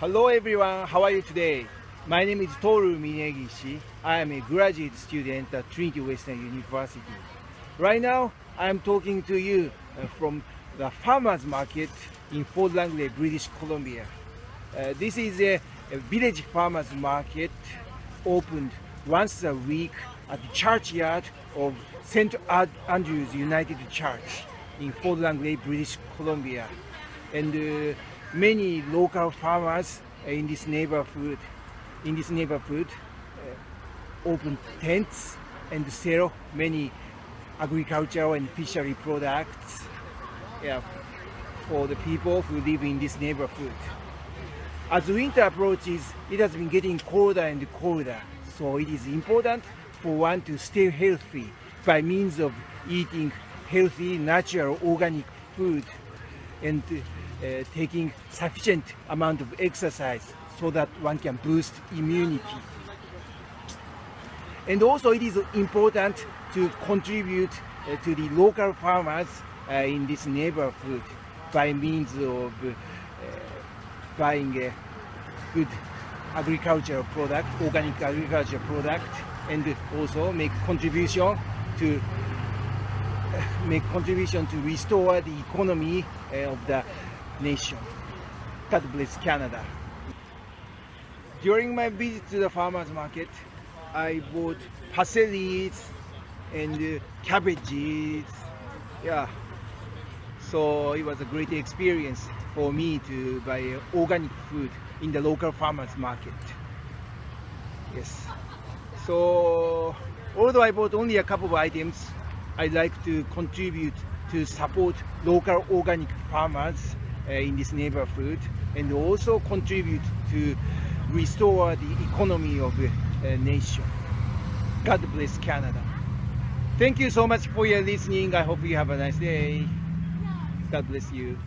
Hello everyone, how are you today? My name is Toru Minegishi. I am a graduate student at Trinity Western University. Right now, I am talking to you from the farmers market in Fort Langley, British Columbia. This is a village farmers market opened once a week at the churchyard of St. Andrew's United Church in Fort Langley, British Columbia. And many local farmers in this neighborhood open tents and sell many agricultural and fishery products for the people who live in this neighborhood. As winter approaches, it has been getting colder and colder, so it is important for one to stay healthy by means of eating healthy, natural, organic food and taking sufficient amount of exercise so that one can boost immunity. And also it is important to contribute to the local farmers in this neighborhood by means of buying a good agricultural product, organic agricultural product, and also make contribution to restore the economy of the nation. God bless Canada. During my visit to the farmers market, I bought parsley's and cabbages. So it was a great experience for me to buy organic food in the local farmers market. Yes. So although I bought only a couple of items, I'd like to contribute to support local organic farmers in this neighborhood and also contribute to restore the economy of the nation. God bless Canada. Thank you so much for your listening. I hope you have a nice day. God bless you.